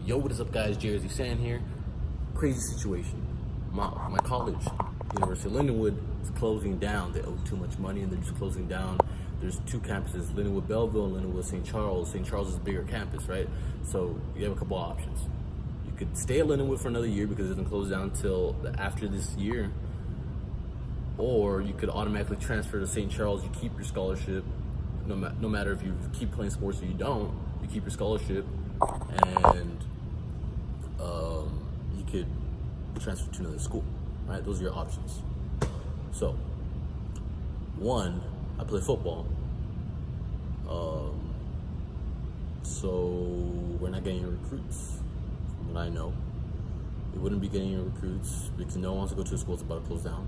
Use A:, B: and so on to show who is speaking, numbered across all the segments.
A: Yo, what is up, guys? JrzSaiyan here. Crazy situation. My college, University of Lindenwood, is closing down. They owe too much money and they're just closing down. There's two campuses, Lindenwood Belleville and Lindenwood St. Charles. St. Charles is a bigger campus, right? So you have a couple options. You could stay at Lindenwood for another year because it doesn't close down until after this year. Or you could automatically transfer to St. Charles. You keep your scholarship. No matter if you keep playing sports or you don't, you keep your scholarship. And you could transfer to another school, right? Those are your options. So, one, I play football. So we're not getting recruits, from what I know. We wouldn't be getting recruits because no one wants to go to a school that's about to close down.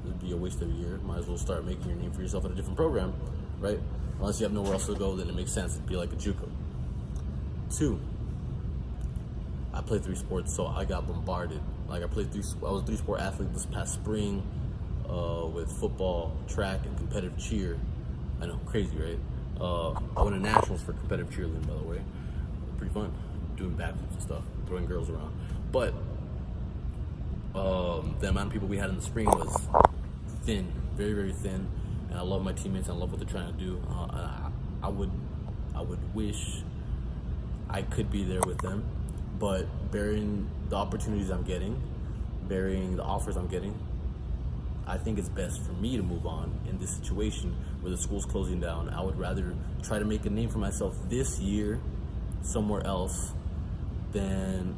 A: It would be a waste of a year. Might as well start making your name for yourself at a different program, right? Unless you have nowhere else to go, then it makes sense. It'd be like a JUCO. Two, I played 3 sports, so I got bombarded. Like I was a 3-sport athlete this past spring with football, track, and competitive cheer. I know, crazy, right? I went to nationals for competitive cheerleading, by the way. Pretty fun, doing backflips and stuff, throwing girls around. But the amount of people we had in the spring was thin, very, very thin. And I love my teammates. I love what they're trying to do. I would wish I could be there with them, but bearing the opportunities I'm getting, bearing the offers I'm getting, I think it's best for me to move on in this situation where the school's closing down. I would rather try to make a name for myself this year somewhere else than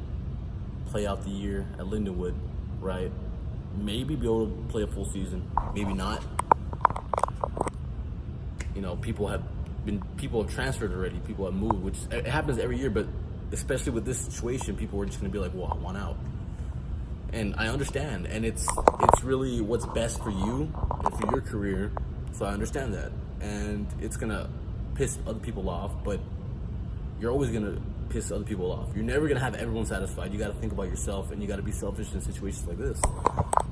A: play out the year at Lindenwood, right? Maybe be able to play a full season, maybe not. You know, people have transferred already, people have moved, which it happens every year, but especially with this situation, people are just gonna be like, well, I want out. And I understand, and it's really what's best for you and for your career, so I understand that. And it's gonna piss other people off, but you're always gonna piss other people off. You're never gonna have everyone satisfied. You gotta think about yourself, and you gotta be selfish in situations like this.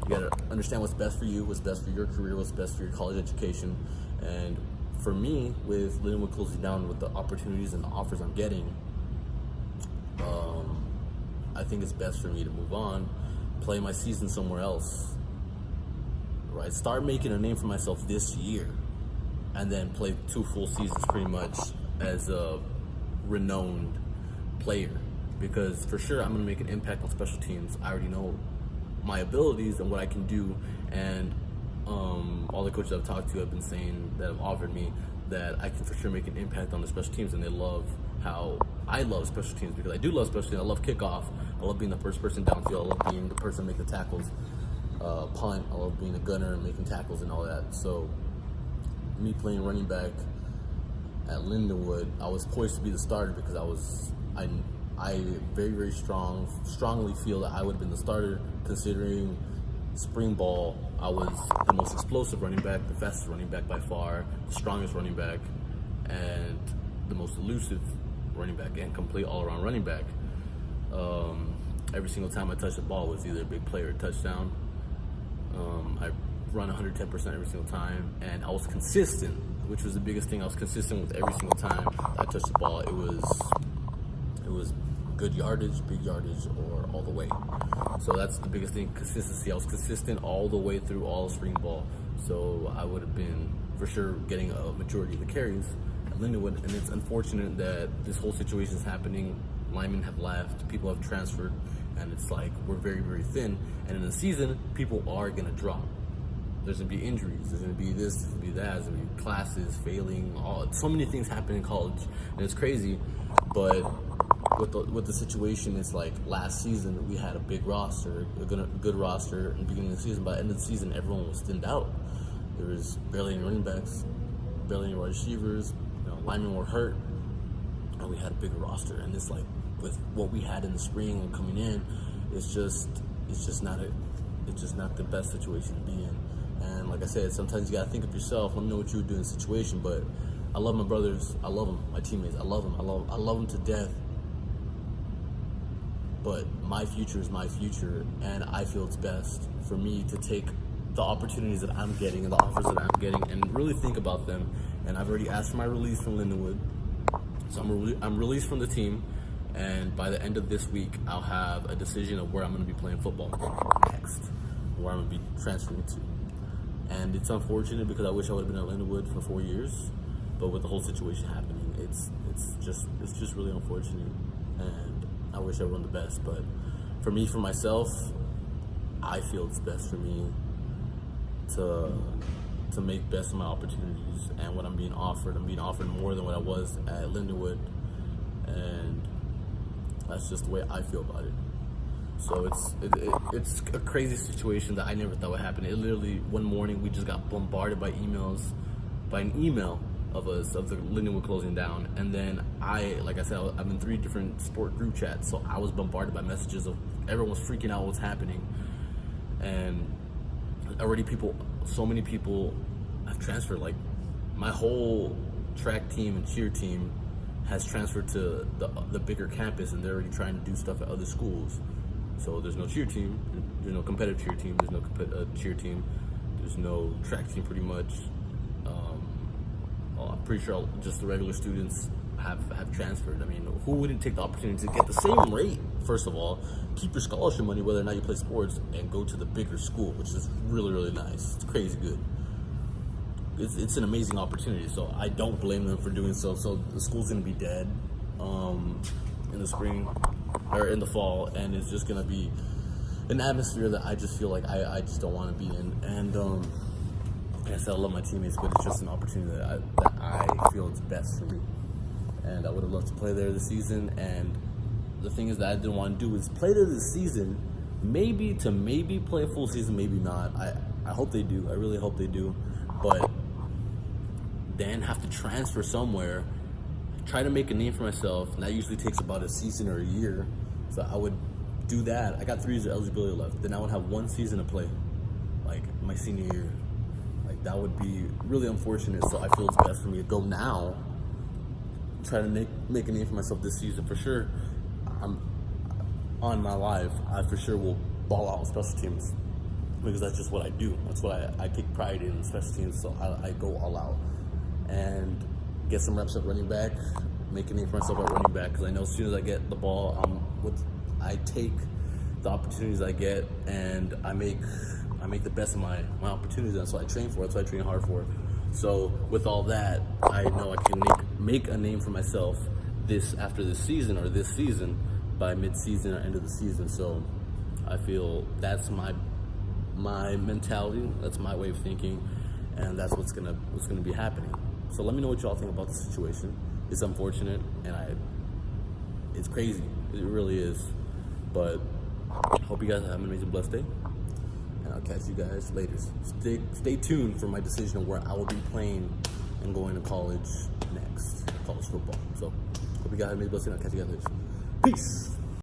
A: You gotta understand what's best for you, what's best for your career, what's best for your college education. And for me, with Lindenwood closing down, with the opportunities and the offers I'm getting, I think it's best for me to move on, play my season somewhere else, right? Start making a name for myself this year, and then play 2 full seasons pretty much as a renowned player. Because for sure, I'm gonna make an impact on special teams. I already know my abilities and what I can do, and all the coaches I've talked to have been saying that have offered me that I can for sure make an impact on the special teams, and they love how I love special teams, because I do love special teams. I love kickoff. I love being the first person downfield. I love being the person making tackles, punt. I love being a gunner and making tackles and all that. So me playing running back at Lindenwood, I was poised to be the starter because I very, very strongly feel that I would have been the starter, considering spring ball, I was the most explosive running back, the fastest running back by far, the strongest running back, and the most elusive running back, and complete all-around running back. Every single time I touched the ball was either a big play or a touchdown. I run 110% every single time, and I was consistent, which was the biggest thing. I was consistent with every single time I touched the ball. It was good yardage, big yardage, or all the way. So that's the biggest thing, consistency. I was consistent all the way through all of spring ball. So I would have been for sure getting a majority of the carries at Lindenwood. And it's unfortunate that this whole situation is happening. Linemen have left, people have transferred, and it's like we're very, very thin. And in the season, people are gonna drop. There's gonna be injuries, there's gonna be this, there's gonna be that, there's gonna be classes failing, so many things happen in college, and it's crazy. But with the situation, it's like last season we had a big roster, a good roster in the beginning of the season. By the end of the season, everyone was thinned out. There was barely any running backs, barely any wide receivers. Linemen were hurt, and we had a bigger roster. And it's like with what we had in the spring and coming in, it's just not the best situation to be in. And like I said, sometimes you gotta think of yourself. Let me know what you would do in the situation. But I love my brothers. I love them. My teammates. I love them. I love them to death. But my future is my future, and I feel it's best for me to take the opportunities that I'm getting and the offers that I'm getting and really think about them. And I've already asked for my release from Lindenwood. So I'm released from the team, And by the end of this week, I'll have a decision of where I'm going to be playing football next, where I'm going to be transferring to. And it's unfortunate because I wish I would have been at Lindenwood for 4 years, but with the whole situation happening, it's just really unfortunate. And I wish everyone the best. But for me, for myself, I feel it's best for me to make best of my opportunities. And what I'm being offered more than what I was at Lindenwood, and that's just the way I feel about it. So it's a crazy situation that I never thought would happen. It literally, one morning we just got bombarded by an email of the Lindenwood closing down, and then like I said, I'm in 3 different sport group chats, so I was bombarded by messages of everyone was freaking out what's happening, and already so many people have transferred. Like my whole track team and cheer team has transferred to the bigger campus, and they're already trying to do stuff at other schools. So there's no cheer team, there's no competitive cheer team, there's no cheer team, there's no track team pretty much. I'm pretty sure just the regular students have transferred. I mean, who wouldn't take the opportunity to get the same rate, first of all, keep your scholarship money whether or not you play sports, and go to the bigger school, which is really, really nice. It's crazy good. It's an amazing opportunity, so I don't blame them for doing so. So the school's gonna be dead in the spring or in the fall, and it's just gonna be an atmosphere that I just feel like I just don't want to be in. And like I said, I love my teammates, but it's just an opportunity that I feel it's best for me. And I would have loved to play there this season. And the thing is that I didn't want to do is play there this season, maybe play a full season, maybe not. I hope they do. I really hope they do. But then have to transfer somewhere, try to make a name for myself, and that usually takes about a season or a year. So I would do that. I got 3 years of eligibility left. Then I would have 1 season to play, like my senior year. Like that would be really unfortunate. So I feel it's best for me to go now, try to make a name for myself this season for sure. I'm on my life. I for sure will ball out with special teams because that's just what I do. That's what I take pride in special teams. So I go all out and get some reps at running back, make a name for myself at running back, because I know as soon as I get the ball, I take the opportunities I get, and I make the best of my opportunities. That's what I train for. That's what I train hard for. So with all that, I know I can make a name for myself after this season or this season by mid-season or end of the season. So I feel that's my mentality. That's my way of thinking, and that's what's gonna be happening. So let me know what y'all think about the situation. It's unfortunate, and it's crazy. It really is. But I hope you guys have an amazing, blessed day, and I'll catch you guys later. Stay tuned for my decision of where I will be playing and going to college next, college football. So hope you guys have an amazing, blessed day, and I'll catch you guys later. Peace.